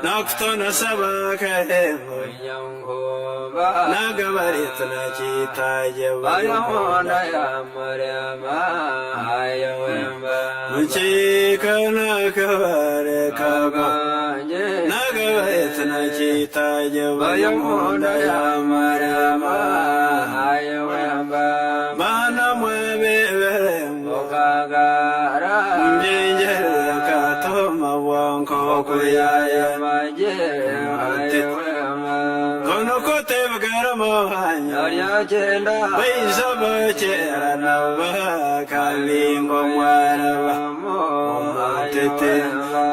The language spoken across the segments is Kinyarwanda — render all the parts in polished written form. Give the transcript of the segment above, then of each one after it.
Naktona sabakahemo Nagabaritna chitayavayamona yamarama ayavamba Muchikana kavare kava Nagabaritna chitayavayamona yamarama ayavamba Mana mueve veremo kagara Mjinjere katoma wanko kuyaya Kono kote vagaramo hanya Vaisaba chera nava Kalingo mwarava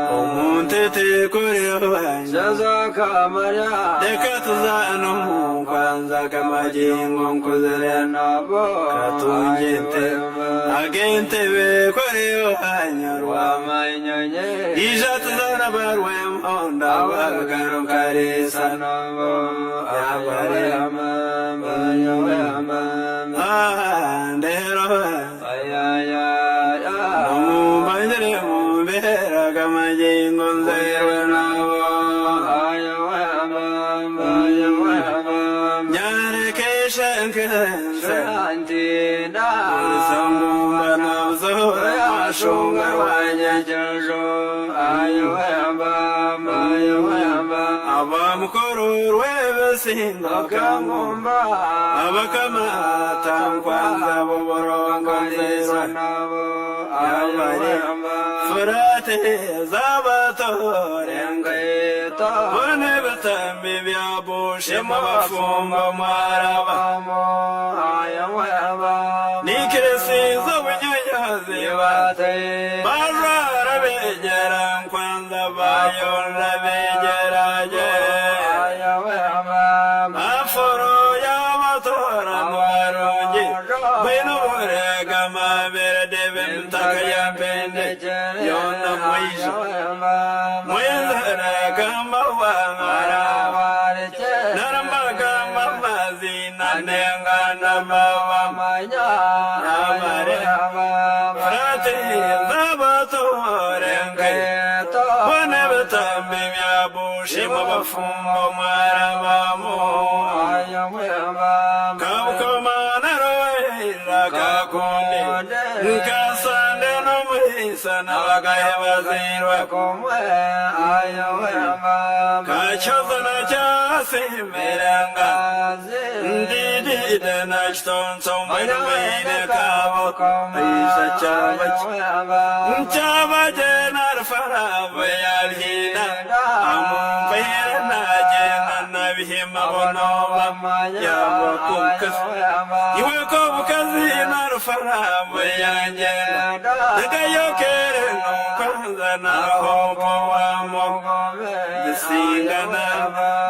Omuntete koreo hanya Dekatuzano kwanza kamajingo nkuzere nabo Katunjente Agente ve koreo hanya Ijatuzana barwem onda wagarum karisanamo Yabarama Bayama Andero Namu Bandere Mubera Kamajingo Zero Navo Nyare Keshan Santina Sambumba Navzo Ashunga Wanya Jajo Abamukuru Rwebesinga Kamumba Abakamata Kwanza Boboronga Zeswanavo Abayamba Furate Zabatore Ngaita Bonebatambi Biabushi Mabafumba Marabamo Ayawaba Nikirisi Zawinyanya Zivate Barra Bejaran Kwanza Bayon Bejaraje Aforo Yamatora Nuaroji Benore Gama Veredevim Takaya Pende Yona Moisha Moyazara Gama Wamara Naramba Gama Mazina Nenga Nama Wamanya Namare Frate Zabatore Shima bafumbo marabamo Kamkomana roira kakundi Nkasande no muhisa nabagaye bazirwa kumwe Kachoza na chasi miranga Ndidide na chitonso mwene kabo Isa chabachi Chabache narfara bayalhina Bihima bonova yawa kukas iwe ko bukazi narufara bayanje daga yokere no kwanza na hopo wa mogobe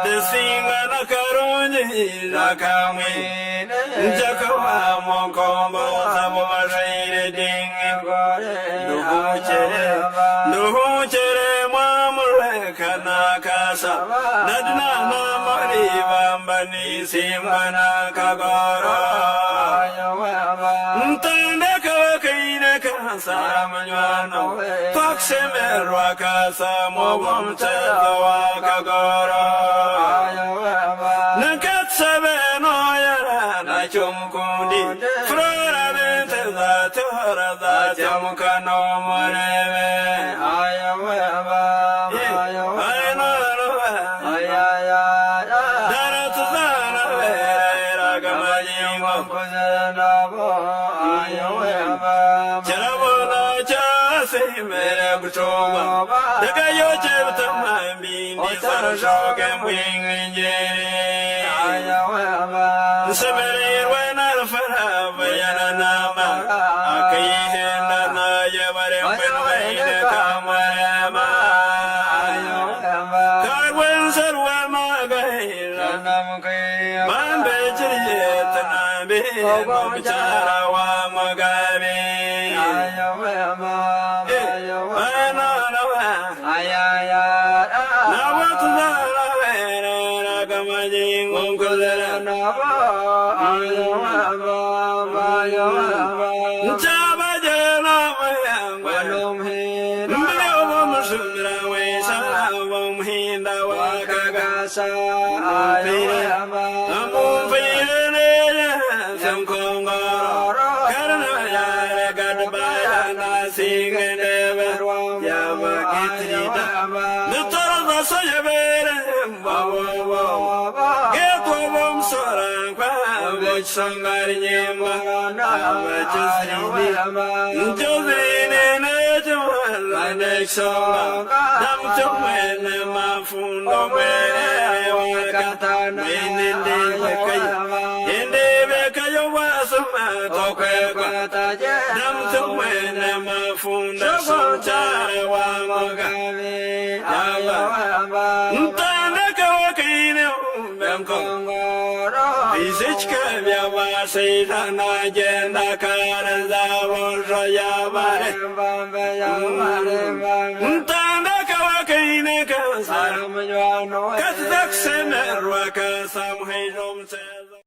desingana karunyi zakamwe njakawa mokombo sabo bazaire dingi nuhuchere mwamureka nakasa nadna Bambani Simana Kagoro Ntanda Kakaina Kasaramano Paksemerwa Kasamobum Tezawa Kagoro Nakatsabeno Yarana Chumkundi Flora Venteza Tora Jamukano Moreve Ayawema Cherabona chase mere guchoma daga yo chebta mambi ni sarashoke mwinginje Samere wana fara bayana nama akayenda na yabare mwenwe kamama Karwen sarwa magaira Bambe chiriyeta nabe Mabchara wa magabe Sangarnyema amajusri jozine nejwala nexonga damchomene mafundo mene wakatana inende bekayo wasuma tokeka damchomene mafundo sonchare wa magabe ntanda kawakine Isichka vyava seithana jenda karanza vonsha yavare Ntanda kawakaine kansa Katzak semerwa kasam hejom sel